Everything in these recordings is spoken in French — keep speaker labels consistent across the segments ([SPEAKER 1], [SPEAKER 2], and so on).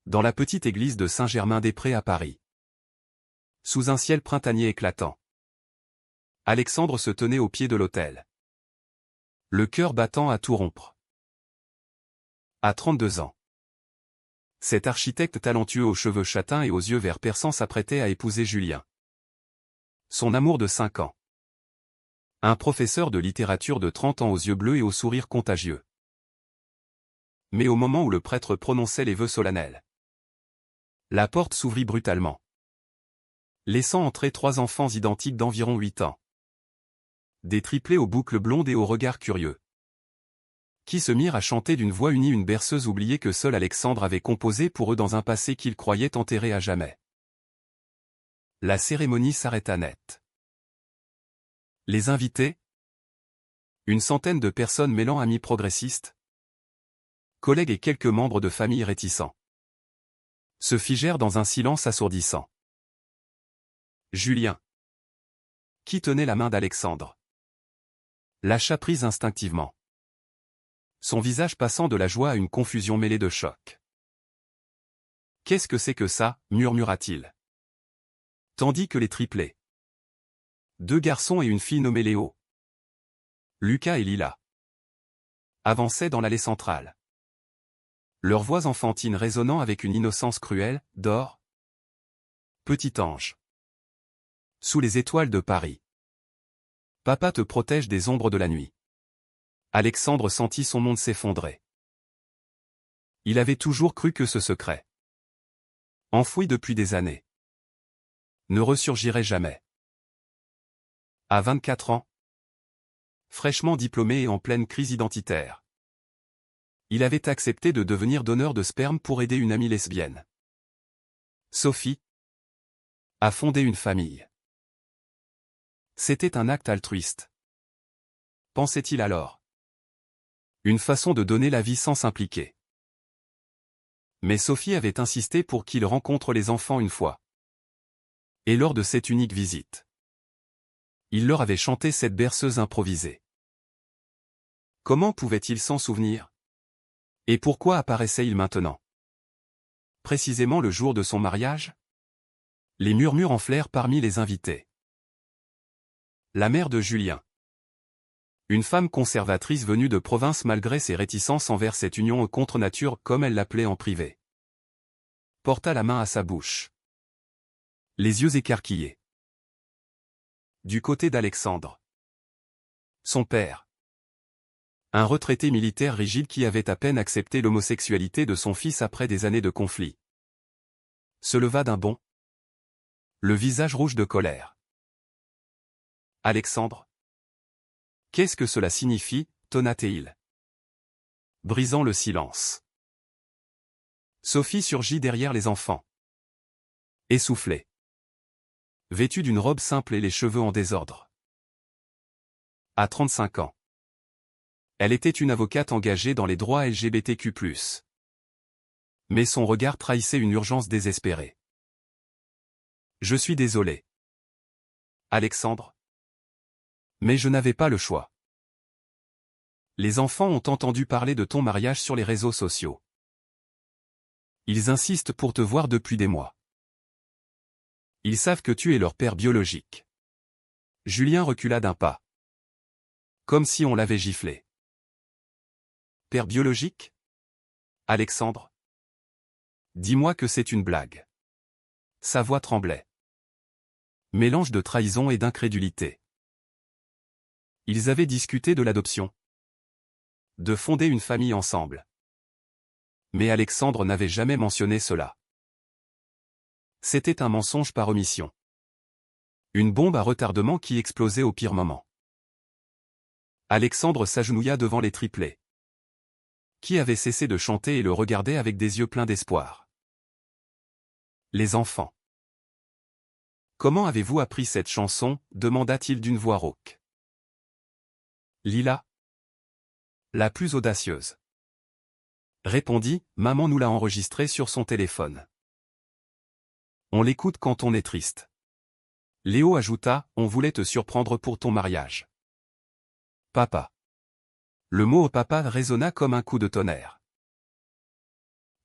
[SPEAKER 1] Dans la petite église de Saint-Germain-des-Prés à Paris. Sous un ciel printanier éclatant. Alexandre se tenait au pied de l'autel. Le cœur battant à tout rompre. À 32 ans. Cet architecte talentueux aux cheveux châtains et aux yeux verts perçants s'apprêtait à épouser Julien. Son amour de 5 ans. Un professeur de littérature de 30 ans aux yeux bleus et au sourire contagieux. Mais au moment où le prêtre prononçait les vœux solennels, la porte s'ouvrit brutalement, laissant entrer 3 enfants identiques d'environ 8 ans. Des triplés aux boucles blondes et aux regards curieux, qui se mirent à chanter d'une voix unie une berceuse oubliée que seul Alexandre avait composée pour eux dans un passé qu'ils croyaient enterré à jamais. La cérémonie s'arrêta net. Les invités, une centaine de personnes mêlant amis progressistes, collègues et quelques membres de famille réticents, se figèrent dans un silence assourdissant. Julien, qui tenait la main d'Alexandre, lâcha prise instinctivement, son visage passant de la joie à une confusion mêlée de choc. « Qu'est-ce que c'est que ça » murmura-t-il. Tandis que les triplés, 2 garçons et une fille nommés Léo, Lucas et Lila, avançaient dans l'allée centrale. Leurs voix enfantines résonnant avec une innocence cruelle, d'or. Petit ange. Sous les étoiles de Paris. Papa te protège des ombres de la nuit. Alexandre sentit son monde s'effondrer. Il avait toujours cru que ce secret, enfoui depuis des années, ne ressurgirait jamais. À 24 ans, fraîchement diplômé et en pleine crise identitaire, il avait accepté de devenir donneur de sperme pour aider une amie lesbienne, Sophie, à fonder une famille. C'était un acte altruiste, pensait-il alors. Une façon de donner la vie sans s'impliquer. Mais Sophie avait insisté pour qu'il rencontre les enfants une fois. Et lors de cette unique visite, il leur avait chanté cette berceuse improvisée. Comment pouvait-il s'en souvenir? Et pourquoi apparaissait-il maintenant? Précisément le jour de son mariage? Les murmures enflèrent parmi les invités. La mère de Julien, une femme conservatrice venue de province malgré ses réticences envers cette union contre nature comme elle l'appelait en privé, porta la main à sa bouche, les yeux écarquillés. Du côté d'Alexandre, son père, un retraité militaire rigide qui avait à peine accepté l'homosexualité de son fils après des années de conflit, se leva d'un bond, le visage rouge de colère. Alexandre, qu'est-ce que cela signifie, tonna-t-il, brisant le silence. Sophie surgit derrière les enfants, essoufflée, vêtue d'une robe simple et les cheveux en désordre. À 35 ans. Elle était une avocate engagée dans les droits LGBTQ+. Mais son regard trahissait une urgence désespérée. Je suis désolé, Alexandre. Mais je n'avais pas le choix. Les enfants ont entendu parler de ton mariage sur les réseaux sociaux. Ils insistent pour te voir depuis des mois. Ils savent que tu es leur père biologique. Julien recula d'un pas, comme si on l'avait giflé. Père biologique? Alexandre? Dis-moi que c'est une blague. Sa voix tremblait. Mélange de trahison et d'incrédulité. Ils avaient discuté de l'adoption, de fonder une famille ensemble. Mais Alexandre n'avait jamais mentionné cela. C'était un mensonge par omission. Une bombe à retardement qui explosait au pire moment. Alexandre s'agenouilla devant les triplés, qui avaient cessé de chanter et le regardaient avec des yeux pleins d'espoir. Les enfants. Comment avez-vous appris cette chanson? Demanda-t-il d'une voix rauque. Lila, la plus audacieuse, répondit, maman nous l'a enregistrée sur son téléphone. On l'écoute quand on est triste. Léo ajouta, on voulait te surprendre pour ton mariage. Papa. Le mot papa résonna comme un coup de tonnerre.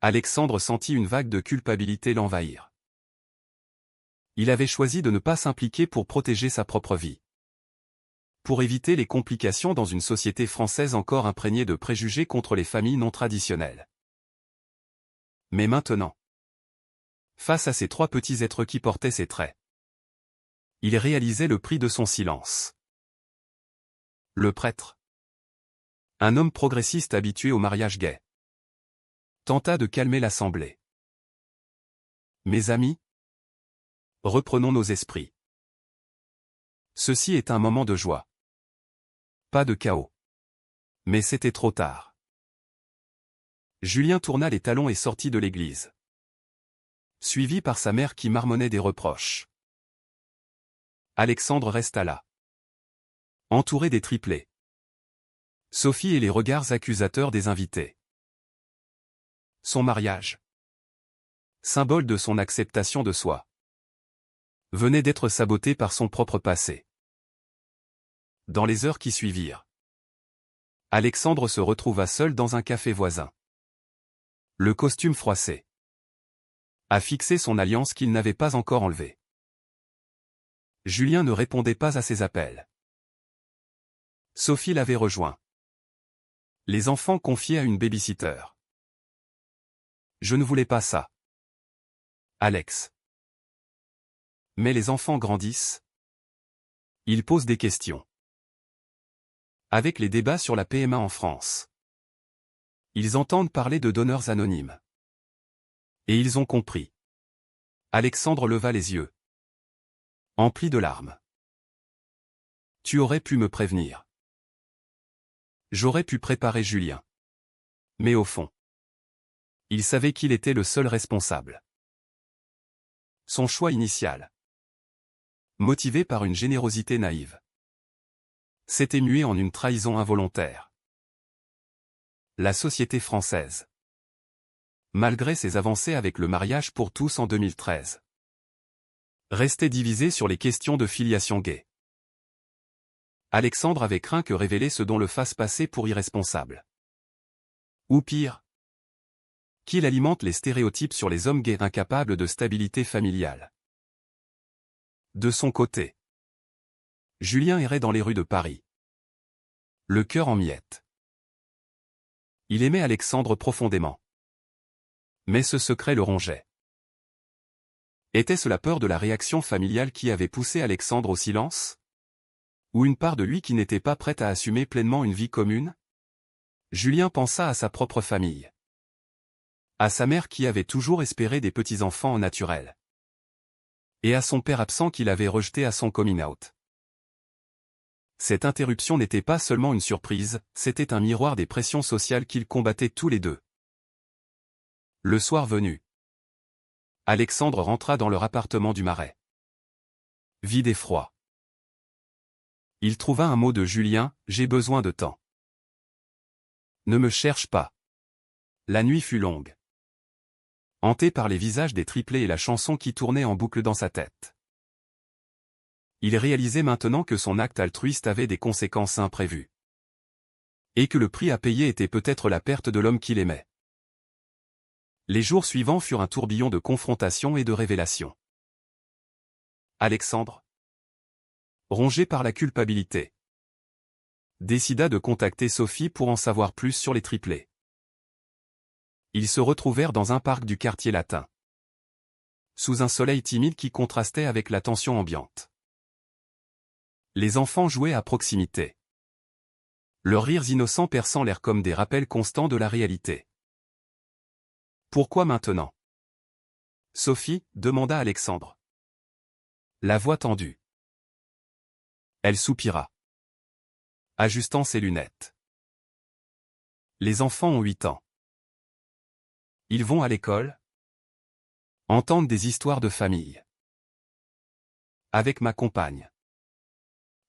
[SPEAKER 1] Alexandre sentit une vague de culpabilité l'envahir. Il avait choisi de ne pas s'impliquer pour protéger sa propre vie. Pour éviter les complications dans une société française encore imprégnée de préjugés contre les familles non traditionnelles. Mais maintenant, face à ces trois petits êtres qui portaient ses traits, il réalisait le prix de son silence. Le prêtre, un homme progressiste habitué au mariage gay, tenta de calmer l'assemblée. Mes amis, reprenons nos esprits. Ceci est un moment de joie. Pas de chaos. Mais c'était trop tard. Julien tourna les talons et sortit de l'église, suivi par sa mère qui marmonnait des reproches. Alexandre resta là, entouré des triplés. Sophie et les regards accusateurs des invités. Son mariage, symbole de son acceptation de soi, venait d'être saboté par son propre passé. Dans les heures qui suivirent, Alexandre se retrouva seul dans un café voisin. Le costume froissé a fixé son alliance qu'il n'avait pas encore enlevée. Julien ne répondait pas à ses appels. Sophie l'avait rejoint. Les enfants confiés à une baby-sitter. Je ne voulais pas ça, Alex. Mais les enfants grandissent. Ils posent des questions. Avec les débats sur la PMA en France, ils entendent parler de donneurs anonymes. Et ils ont compris. Alexandre leva les yeux, emplis de larmes. Tu aurais pu me prévenir. J'aurais pu préparer Julien. Mais au fond, il savait qu'il était le seul responsable. Son choix initial, motivé par une générosité naïve, s'était mué en une trahison involontaire. La société française, malgré ses avancées avec le mariage pour tous en 2013, restait divisée sur les questions de filiation gay. Alexandre avait craint que révéler ce don le fasse passer pour irresponsable. Ou pire, qu'il alimente les stéréotypes sur les hommes gays incapables de stabilité familiale. De son côté, Julien errait dans les rues de Paris, le cœur en miettes. Il aimait Alexandre profondément. Mais ce secret le rongeait. Était-ce la peur de la réaction familiale qui avait poussé Alexandre au silence? Ou une part de lui qui n'était pas prête à assumer pleinement une vie commune? Julien pensa à sa propre famille. À sa mère qui avait toujours espéré des petits-enfants en naturel. Et à son père absent qu'il avait rejeté à son coming out. Cette interruption n'était pas seulement une surprise, c'était un miroir des pressions sociales qu'ils combattaient tous les deux. Le soir venu, Alexandre rentra dans leur appartement du Marais. Vide et froid. Il trouva un mot de Julien, « J'ai besoin de temps. Ne me cherche pas. » La nuit fut longue. Hanté par les visages des triplés et la chanson qui tournait en boucle dans sa tête. Il réalisait maintenant que son acte altruiste avait des conséquences imprévues. Et que le prix à payer était peut-être la perte de l'homme qu'il aimait. Les jours suivants furent un tourbillon de confrontations et de révélations. Alexandre, rongé par la culpabilité, décida de contacter Sophie pour en savoir plus sur les triplés. Ils se retrouvèrent dans un parc du quartier latin, sous un soleil timide qui contrastait avec la tension ambiante. Les enfants jouaient à proximité, leurs rires innocents perçant l'air comme des rappels constants de la réalité. Pourquoi maintenant? Sophie, demanda Alexandre. La voix tendue. Elle soupira, ajustant ses lunettes. Les enfants ont 8 ans. Ils vont à l'école, entendent des histoires de famille. Avec ma compagne,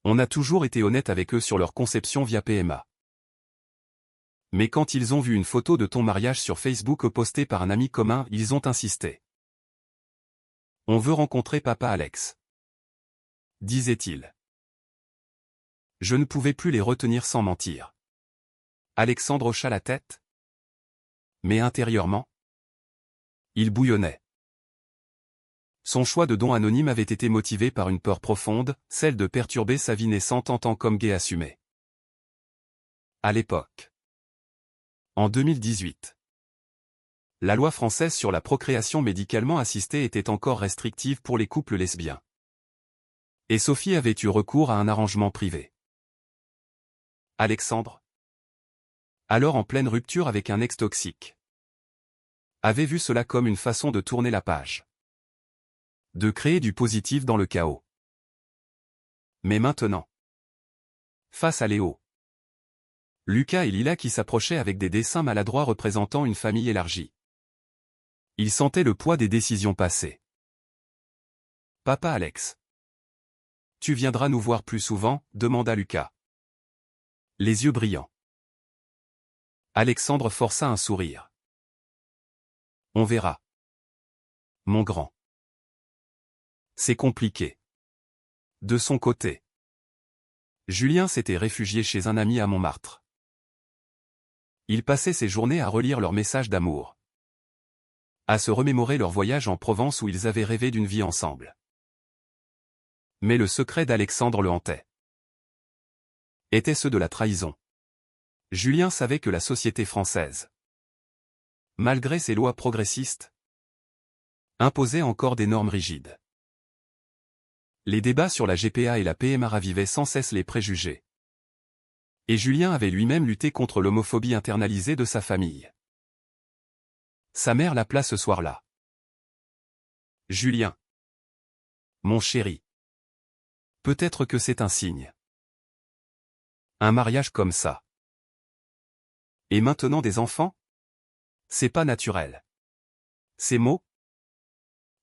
[SPEAKER 1] on a toujours été honnête avec eux sur leur conception via PMA. Mais quand ils ont vu une photo de ton mariage sur Facebook postée par un ami commun, ils ont insisté. On veut rencontrer papa Alex, disait-il. Je ne pouvais plus les retenir sans mentir. Alexandre hocha la tête. Mais intérieurement, Il bouillonnait. Son choix de don anonyme avait été motivé par une peur profonde, celle de perturber sa vie naissante en tant qu'homme gay assumé. À l'époque. En 2018. La loi française sur la procréation médicalement assistée était encore restrictive pour les couples lesbiens. Et Sophie avait eu recours à un arrangement privé. Alexandre, alors en pleine rupture avec un ex toxique, avait vu cela comme une façon de tourner la page. De créer du positif dans le chaos. Mais maintenant, face à Léo, Lucas et Lila qui s'approchaient avec des dessins maladroits représentant une famille élargie. Il sentait le poids des décisions passées. Papa Alex. Tu viendras nous voir plus souvent, demanda Lucas. Les yeux brillants. Alexandre força un sourire. On verra. Mon grand. C'est compliqué. De son côté, Julien s'était réfugié chez un ami à Montmartre. Il passait ses journées à relire leurs messages d'amour. À se remémorer leur voyage en Provence où ils avaient rêvé d'une vie ensemble. Mais le secret d'Alexandre le hantait. Était ceux de la trahison. Julien savait que la société française, malgré ses lois progressistes, imposait encore des normes rigides. Les débats sur la GPA et la PMA ravivaient sans cesse les préjugés. Et Julien avait lui-même lutté contre l'homophobie internalisée de sa famille. Sa mère l'appela ce soir-là. Julien. Mon chéri. Peut-être que c'est un signe. Un mariage comme ça. Et maintenant des enfants? C'est pas naturel. Ces mots,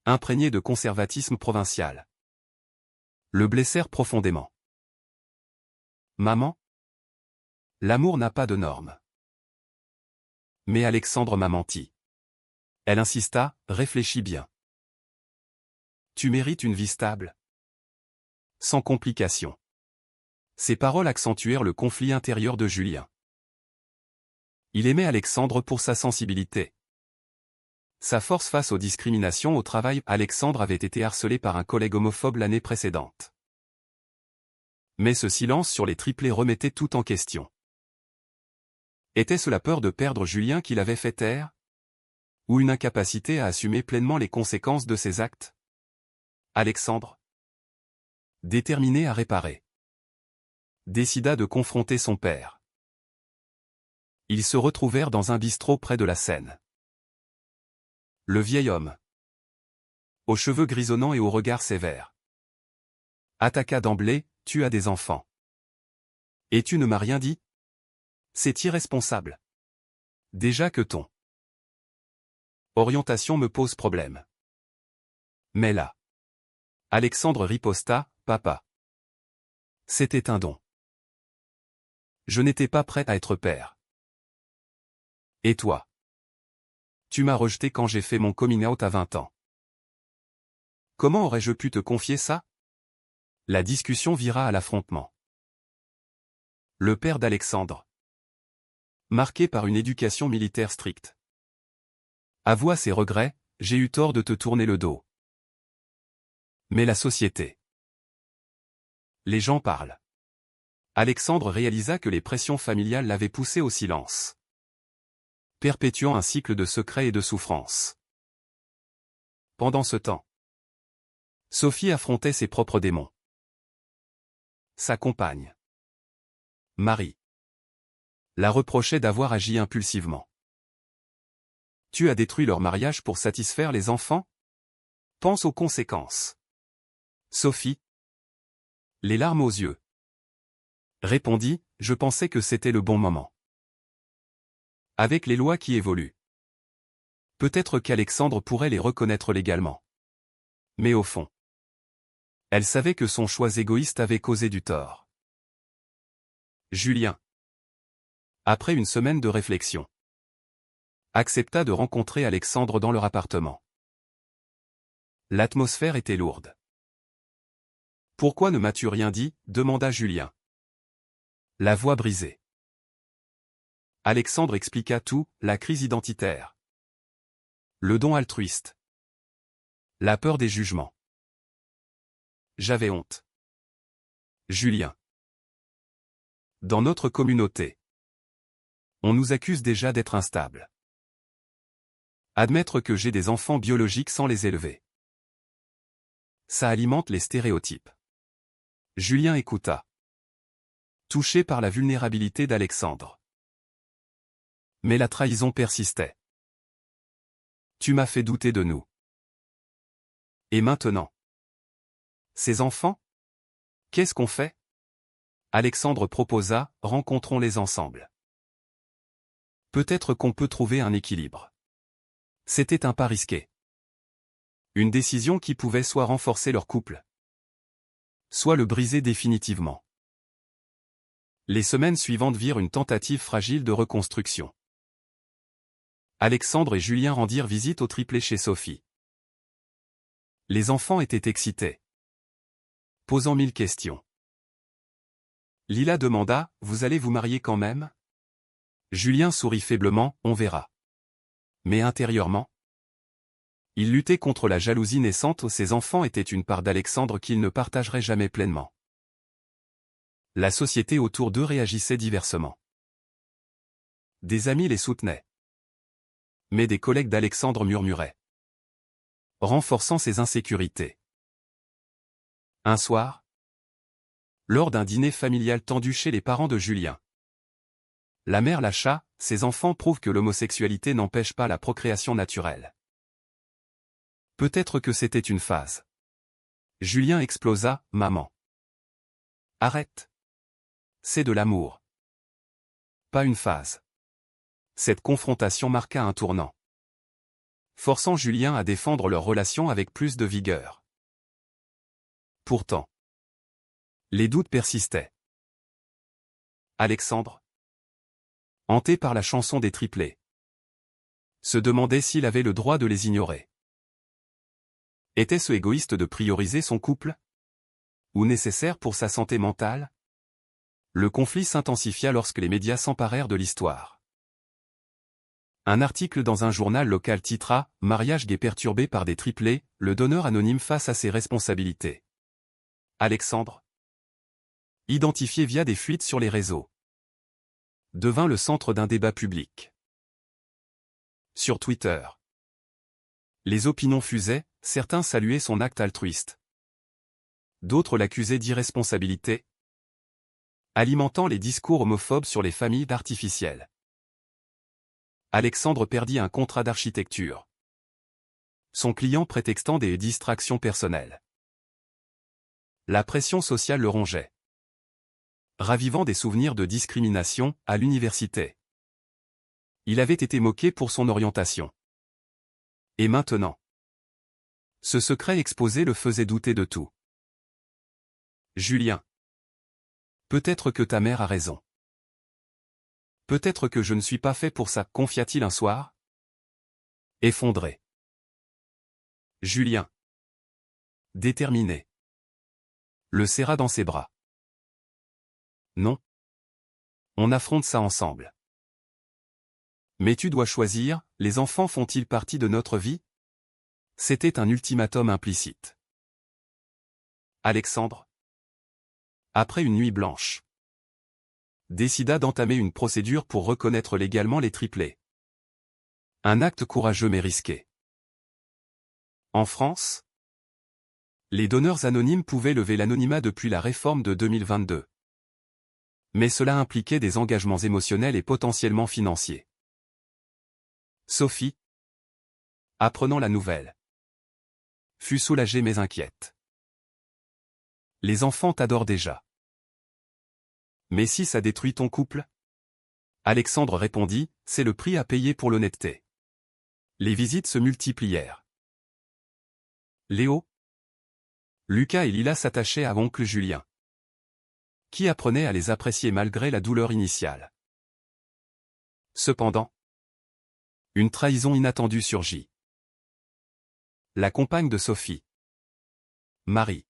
[SPEAKER 1] imprégnés de conservatisme provincial, le blessèrent profondément. Maman? L'amour n'a pas de normes. Mais Alexandre m'a menti. Elle insista, réfléchis bien. Tu mérites une vie stable. Sans complications. Ces paroles accentuèrent le conflit intérieur de Julien. Il aimait Alexandre pour sa sensibilité. Sa force face aux discriminations au travail. Alexandre avait été harcelé par un collègue homophobe l'année précédente. Mais ce silence sur les triplés remettait tout en question. Était-ce la peur de perdre Julien qui l'avait fait taire? Ou une incapacité à assumer pleinement les conséquences de ses actes? Alexandre, déterminé à réparer, décida de confronter son père. Ils se retrouvèrent dans un bistrot près de la Seine. Le vieil homme, aux cheveux grisonnants et au regard sévère, attaqua d'emblée, tu as des enfants. Et tu ne m'as rien dit? C'est irresponsable. Déjà que ton orientation me pose problème. Mais là, Alexandre riposta, papa. C'était un don. Je n'étais pas prêt à être père. Et toi? Tu m'as rejeté quand j'ai fait mon coming out à 20 ans. Comment aurais-je pu te confier ça? La discussion vira à l'affrontement. Le père d'Alexandre, marqué par une éducation militaire stricte, avoua ses regrets, j'ai eu tort de te tourner le dos. Mais la société. Les gens parlent. Alexandre réalisa que les pressions familiales l'avaient poussé au silence, perpétuant un cycle de secrets et de souffrance. Pendant ce temps, Sophie affrontait ses propres démons. Sa compagne, Marie, la reprochait d'avoir agi impulsivement. Tu as détruit leur mariage pour satisfaire les enfants? Pense aux conséquences. Sophie, les larmes aux yeux, répondit, je pensais que c'était le bon moment. Avec les lois qui évoluent, peut-être qu'Alexandre pourrait les reconnaître légalement. Mais au fond, elle savait que son choix égoïste avait causé du tort. Julien, après une semaine de réflexion, accepta de rencontrer Alexandre dans leur appartement. L'atmosphère était lourde. Pourquoi ne m'as-tu rien dit? Demanda Julien. La voix brisée. Alexandre expliqua tout, la crise identitaire, Le don altruiste. La peur des jugements. J'avais honte. Julien. Dans notre communauté, on nous accuse déjà d'être instables. Admettre que j'ai des enfants biologiques sans les élever. Ça alimente les stéréotypes. Julien écouta. Touché par la vulnérabilité d'Alexandre. Mais la trahison persistait. Tu m'as fait douter de nous. Et maintenant? Ces enfants? Qu'est-ce qu'on fait? Alexandre proposa, rencontrons-les ensemble. Peut-être qu'on peut trouver un équilibre. C'était un pas risqué. Une décision qui pouvait soit renforcer leur couple, soit le briser définitivement. Les semaines suivantes virent une tentative fragile de reconstruction. Alexandre et Julien rendirent visite au triplet chez Sophie. Les enfants étaient excités, posant 1000 questions. Lila demanda, « Vous allez vous marier quand même ?» Julien sourit faiblement, « On verra. » Mais intérieurement, il luttait contre la jalousie naissante. Ses enfants étaient une part d'Alexandre qu'il ne partagerait jamais pleinement. La société autour d'eux réagissait diversement. Des amis les soutenaient. Mais des collègues d'Alexandre murmuraient, renforçant ses insécurités. Un soir, lors d'un dîner familial tendu chez les parents de Julien, la mère lâcha, « Ces enfants prouvent que l'homosexualité n'empêche pas la procréation naturelle. » Peut-être que c'était une phase. Julien explosa, « Maman. Arrête. C'est de l'amour. Pas une phase. » Cette confrontation marqua un tournant, forçant Julien à défendre leur relation avec plus de vigueur. Pourtant, les doutes persistaient. Alexandre, hanté par la chanson des triplés, se demandait s'il avait le droit de les ignorer. Était-ce égoïste de prioriser son couple? Ou nécessaire pour sa santé mentale? Le conflit s'intensifia lorsque les médias s'emparèrent de l'histoire. Un article dans un journal local titra « Mariage gay perturbé par des triplés, le donneur anonyme face à ses responsabilités. » Alexandre, identifié via des fuites sur les réseaux, devint le centre d'un débat public. Sur Twitter, les opinions fusaient, certains saluaient son acte altruiste. D'autres l'accusaient d'irresponsabilité, alimentant les discours homophobes sur les familles d'artificiels. Alexandre perdit un contrat d'architecture, son client prétextant des distractions personnelles. La pression sociale le rongeait, ravivant des souvenirs de discrimination à l'université. Il avait été moqué pour son orientation. Et maintenant, ce secret exposé le faisait douter de tout. Julien, peut-être que ta mère a raison. Peut-être que je ne suis pas fait pour ça, confia-t-il un soir. Effondré. Julien, déterminé, le serra dans ses bras. Non. On affronte ça ensemble. Mais tu dois choisir, les enfants font-ils partie de notre vie? C'était un ultimatum implicite. Alexandre, après une nuit blanche, décida d'entamer une procédure pour reconnaître légalement les triplés. Un acte courageux mais risqué. En France, les donneurs anonymes pouvaient lever l'anonymat depuis la réforme de 2022. Mais cela impliquait des engagements émotionnels et potentiellement financiers. Sophie, apprenant la nouvelle, fut soulagée mais inquiète. Les enfants t'adorent déjà. Mais si ça détruit ton couple? Alexandre répondit, c'est le prix à payer pour l'honnêteté. Les visites se multiplièrent. Léo, Lucas et Lila s'attachaient à oncle Julien, qui apprenait à les apprécier malgré la douleur initiale. Cependant, une trahison inattendue surgit. La compagne de Sophie, Marie,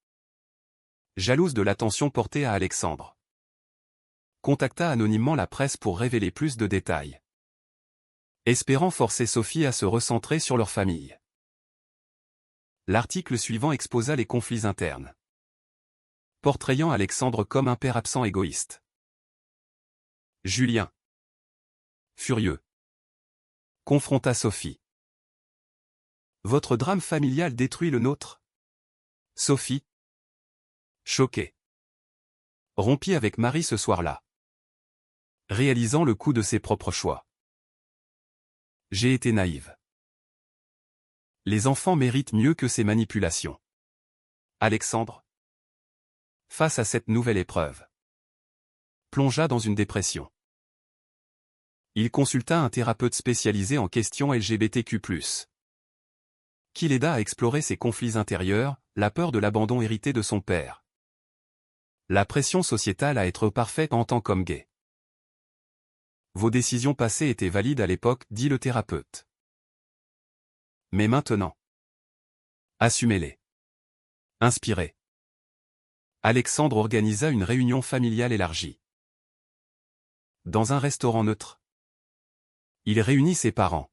[SPEAKER 1] jalouse de l'attention portée à Alexandre, contacta anonymement la presse pour révéler plus de détails. espérant forcer Sophie à se recentrer sur leur famille. L'article suivant exposa les conflits internes, portrayant Alexandre comme un père absent égoïste. Julien, furieux, confronta Sophie. Votre drame familial détruit le nôtre. Sophie, choquée, rompit avec Marie ce soir-là, réalisant le coût de ses propres choix. J'ai été naïve. Les enfants méritent mieux que ces manipulations. Alexandre, face à cette nouvelle épreuve, plongea dans une dépression. Il consulta un thérapeute spécialisé en questions LGBTQ+, qui l'aida à explorer ses conflits intérieurs, la peur de l'abandon hérité de son père, la pression sociétale à être parfaite en tant qu'homme gay. Vos décisions passées étaient valides à l'époque, dit le thérapeute. Mais maintenant, assumez-les. Inspiré, Alexandre organisa une réunion familiale élargie. Dans un restaurant neutre, il réunit ses parents,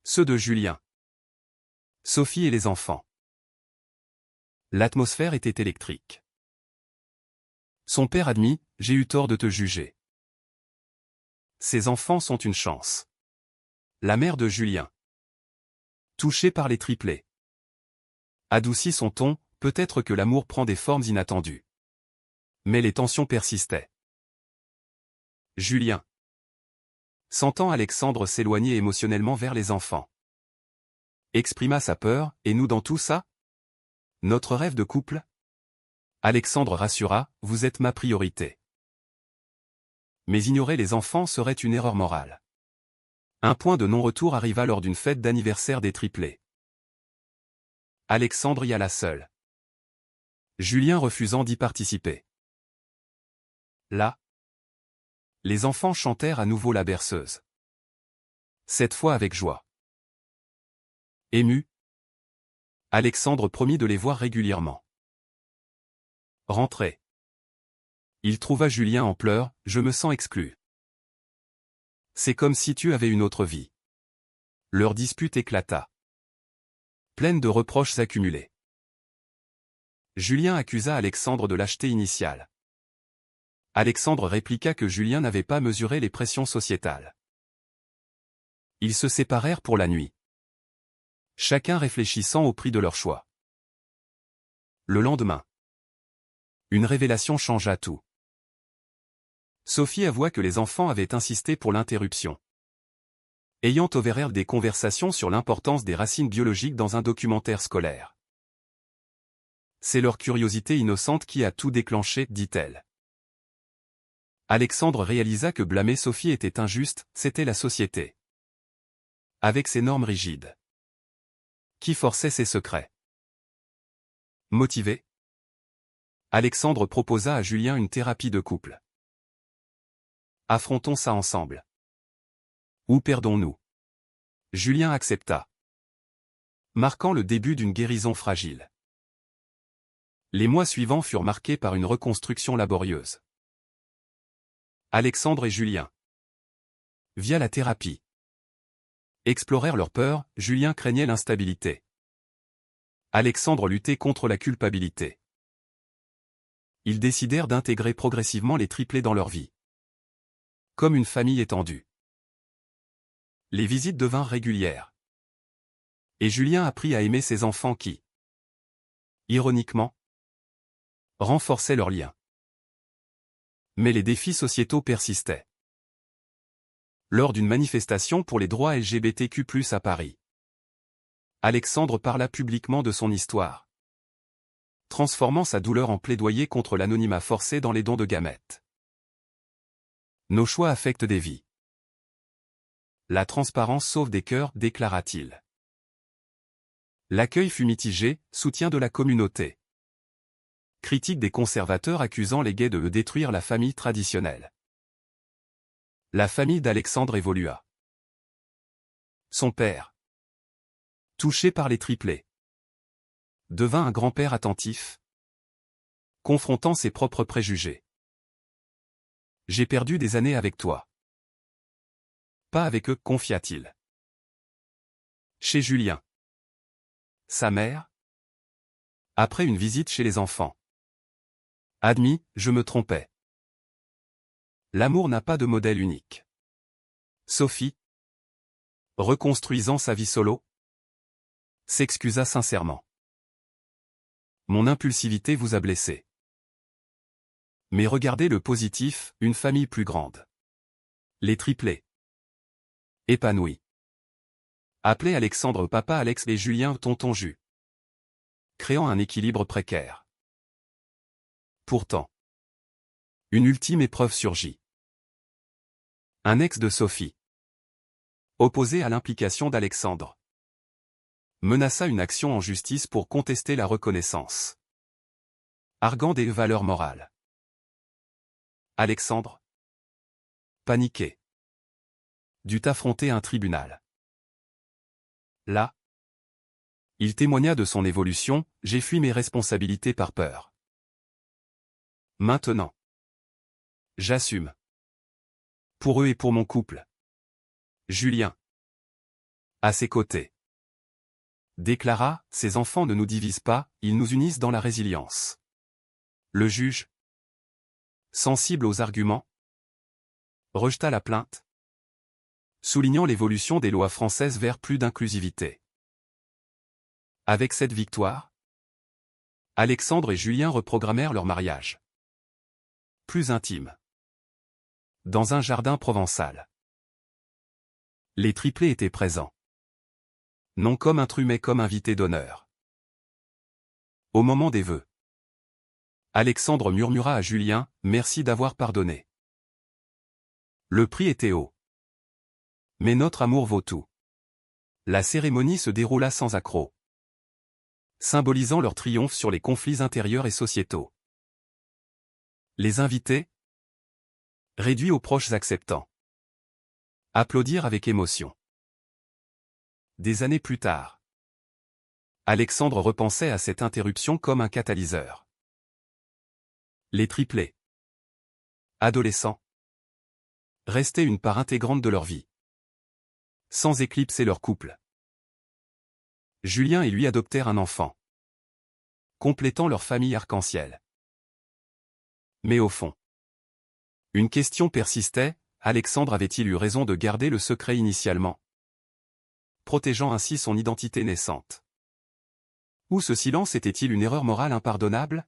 [SPEAKER 1] ceux de Julien, Sophie et les enfants. L'atmosphère était électrique. Son père admit, j'ai eu tort de te juger. Ces enfants sont une chance. La mère de Julien, touchée par les triplés, adoucit son ton, peut-être que l'amour prend des formes inattendues. Mais les tensions persistaient. Julien, sentant Alexandre s'éloigner émotionnellement vers les enfants, exprima sa peur, et nous dans tout ça? Notre rêve de couple? Alexandre rassura, vous êtes ma priorité. Mais ignorer les enfants serait une erreur morale. Un point de non-retour arriva lors d'une fête d'anniversaire des triplés. Alexandre y alla seul, Julien refusant d'y participer. Là, les enfants chantèrent à nouveau la berceuse. Cette fois avec joie. Ému, Alexandre promit de les voir régulièrement. Rentré, il trouva Julien en pleurs, je me sens exclu. C'est comme si tu avais une autre vie. Leur dispute éclata, pleine de reproches accumulés. Julien accusa Alexandre de lâcheté initiale. Alexandre répliqua que Julien n'avait pas mesuré les pressions sociétales. Ils se séparèrent pour la nuit, chacun réfléchissant au prix de leur choix. Le lendemain, une révélation changea tout. Sophie avoua que les enfants avaient insisté pour l'interruption, ayant ouvert des conversations sur l'importance des racines biologiques dans un documentaire scolaire. C'est leur curiosité innocente qui a tout déclenché, dit-elle. Alexandre réalisa que blâmer Sophie était injuste, c'était la société, avec ses normes rigides, qui forçait ses secrets. Motivé, Alexandre proposa à Julien une thérapie de couple. Affrontons ça ensemble. Ou perdons-nous? Julien accepta, marquant le début d'une guérison fragile. Les mois suivants furent marqués par une reconstruction laborieuse. Alexandre et Julien, via la thérapie, explorèrent leurs peurs. Julien craignait l'instabilité. Alexandre luttait contre la culpabilité. Ils décidèrent d'intégrer progressivement les triplés dans leur vie, comme une famille étendue. Les visites devinrent régulières. Et Julien apprit à aimer ses enfants qui, ironiquement, renforçaient leurs liens. Mais les défis sociétaux persistaient. Lors d'une manifestation pour les droits LGBTQ+ à Paris, Alexandre parla publiquement de son histoire, transformant sa douleur en plaidoyer contre l'anonymat forcé dans les dons de gamètes. Nos choix affectent des vies. La transparence sauve des cœurs, déclara-t-il. L'accueil fut mitigé, soutien de la communauté. Critique des conservateurs accusant les gays de détruire la famille traditionnelle. La famille d'Alexandre évolua. Son père, touché par les triplés, devint un grand-père attentif, confrontant ses propres préjugés. J'ai perdu des années avec toi. Pas avec eux, confia-t-il. Chez Julien. Sa mère? Après une visite chez les enfants. Admis, je me trompais. L'amour n'a pas de modèle unique. Sophie, reconstruisant sa vie solo, s'excusa sincèrement. Mon impulsivité vous a blessé. Mais regardez le positif, une famille plus grande. Les triplés. Épanouis. Appelez Alexandre papa Alex et Julien tonton Jus. Créant un équilibre précaire. Pourtant. Une ultime épreuve surgit. Un ex de Sophie. Opposé à l'implication d'Alexandre. Menaça une action en justice pour contester la reconnaissance. Arguant des valeurs morales. Alexandre, paniqué, dut affronter un tribunal. Là, il témoigna de son évolution, j'ai fui mes responsabilités par peur. Maintenant, j'assume. Pour eux et pour mon couple. Julien. À ses côtés. Déclara, ces enfants ne nous divisent pas, ils nous unissent dans la résilience. Le juge, sensible aux arguments, rejeta la plainte, soulignant l'évolution des lois françaises vers plus d'inclusivité. Avec cette victoire, Alexandre et Julien reprogrammèrent leur mariage. Plus intime. Dans un jardin provençal. Les triplés étaient présents. Non comme intrus mais comme invités d'honneur. Au moment des vœux, Alexandre murmura à Julien, « Merci d'avoir pardonné. » Le prix était haut. Mais notre amour vaut tout. La cérémonie se déroula sans accroc. Symbolisant leur triomphe sur les conflits intérieurs et sociétaux. Les invités, réduits aux proches acceptants, applaudirent avec émotion. Des années plus tard, Alexandre repensait à cette interruption comme un catalyseur. Les triplés, adolescents, restaient une part intégrante de leur vie, sans éclipser leur couple. Julien et lui adoptèrent un enfant, complétant leur famille arc-en-ciel. Mais au fond, une question persistait, Alexandre avait-il eu raison de garder le secret initialement, protégeant ainsi son identité naissante? Ou ce silence était-il une erreur morale impardonnable?